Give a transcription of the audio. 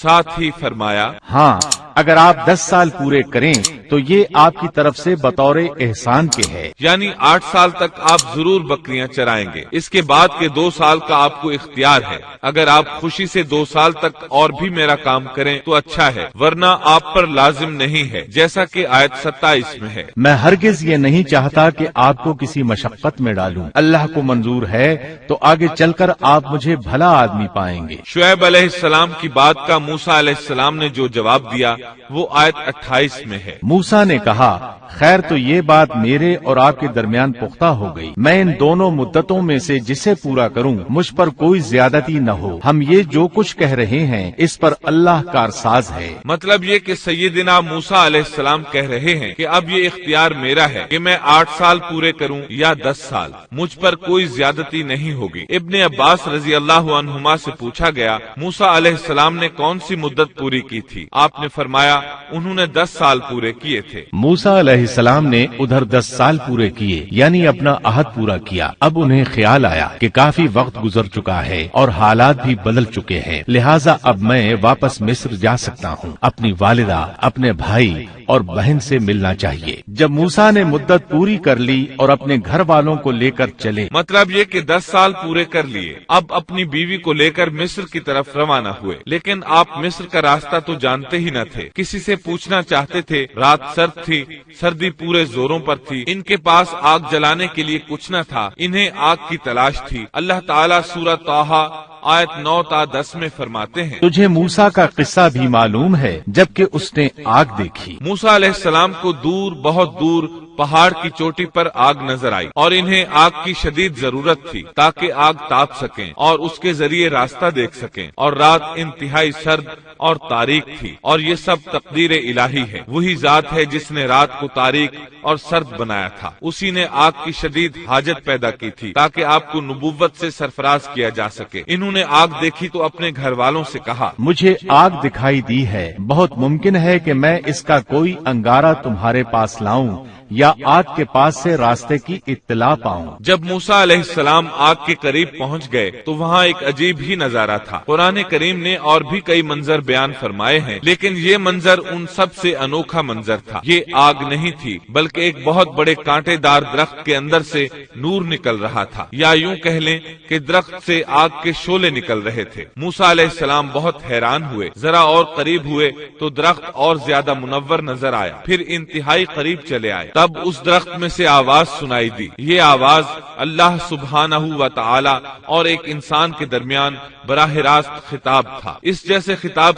साथ ही फरमाया, हाँ, अगर आप 10 साल पूरे करें तो ये आपकी तरफ से बतौर एहसान के है। यानी 8 साल तक आप जरूर बकरियां चराएंगे। इसके बाद के 2 साल का आपको इख्तियार है। अगर आप खुशी से 2 साल तक और भी मेरा काम करें तो अच्छा है, वरना आप पर लाजिम नहीं है, जैसा कि आयत 27 में है। मैं हरगिज ये नहीं चाहता कि आपको किसी मशक्कत में डालूं। अल्लाह को मंजूर है तो आगे चलकर आप मुझे भला आदमी पाएंगे। शुएब अलैहिस्सलाम की बात का मूसा अलैहिस्सलाम ने जो जवाब दिया वो आयत 28 में है। मूसा ने कहा, खैर तो ये बात मेरे और आपके दरमियान पुख्ता हो गई। मैं इन दोनों मुद्दतों में से जिसे पूरा करूं मुझ पर कोई ज्यादती न हो। हम ये जो कुछ कह रहे हैं इस पर अल्लाह कारसाज है। मतलब ये कि सैयदना मूसा अलैहिस्सलाम कह रहे हैं कि अब ये इख्तियार मेरा है कि मैं 8 साल पूरे करूं या 10 साल, मुझ पर कोई ज्यादती नहीं होगी। इब्ने अब्बास रजी अल्लाह अन्हुमा से पूछा गया, मूसा अलैहिस्सलाम ने कौन सी मुद्दत पूरी की थी? आपने फरमाया, उन्होंने 10 साल पूरे किए थे। मूसा अलैहिस्सलाम ने उधर 10 साल पूरे किए, यानी अपना अहद पूरा किया। अब उन्हें ख्याल आया कि काफी वक्त गुजर चुका है और हालात भी बदल चुके हैं, लिहाजा अब मैं वापस मिस्र जा सकता हूँ। अपनी वालिदा, अपने भाई और बहन से मिलना चाहिए। जब मूसा ने मुद्दत पूरी कर ली और अपने घर वालों को लेकर चले, मतलब ये कि 10 साल पूरे कर लिए, अब अपनी बीवी को लेकर मिस्र की तरफ रवाना हुए। लेकिन आप मिस्र का रास्ता तो जानते ही न थे, किसी से पूछना चाहते थे। रात सर्द थी, सर्दी पूरे जोरों पर थी। इनके पास आग जलाने के लिए कुछ न था, इन्हें आग की तलाश थी। अल्लाह ताला सूरह ताहा आयत 9 ता 10 में फरमाते हैं, तुझे मूसा का किस्सा भी मालूम है जबकि उसने आग देखी। मूसा अलैहिस्सलाम को दूर, बहुत दूर पहाड़ की चोटी पर आग नजर आई और इन्हें आग की शदीद जरूरत थी ताकि आग ताप सकें और उसके जरिए रास्ता देख सकें। और रात इंतहाई सर्द और तारीक थी और ये सब तकदीर इलाही है। वही जात है जिसने रात को तारीक और सर्द बनाया था। उसी ने आग की शदीद हाजत पैदा की थी ताकि आपको नबुव्वत से सरफराज किया जा सके। इन्होंने आग देखी तो अपने घर वालों से कहा, मुझे आग दिखाई दी है, बहुत मुमकिन है कि मैं इसका कोई अंगारा तुम्हारे पास लाऊं या आग के पास से रास्ते की इत्तला पाऊं। जब मूसा अलैहिस्सलाम आग के करीब पहुंच गए तो वहां एक अजीब ही नजारा था। कुरान करीम ने और भी कई मंजर बयान फरमाए हैं, लेकिन ये मंजर उन सब से अनोखा मंजर था। ये आग नहीं थी बल्कि एक बहुत बड़े कांटेदार दरख्त के अंदर से नूर निकल रहा था, या यूं कह लें कि दरख्त से आग के शोले निकल रहे थे। मूसा अलैहिस्सलाम बहुत हैरान हुए। जरा और करीब हुए तो दरख्त और ज्यादा मुनव्वर नजर आया। फिर इंतहाई करीब चले आए, तब उस दरख्त में से आवाज सुनाई दी। ये आवाज अल्लाह सुब्हानहू व तआला और एक इंसान के दरमियान बराह रास्त खिताब था। इस जैसे खिताब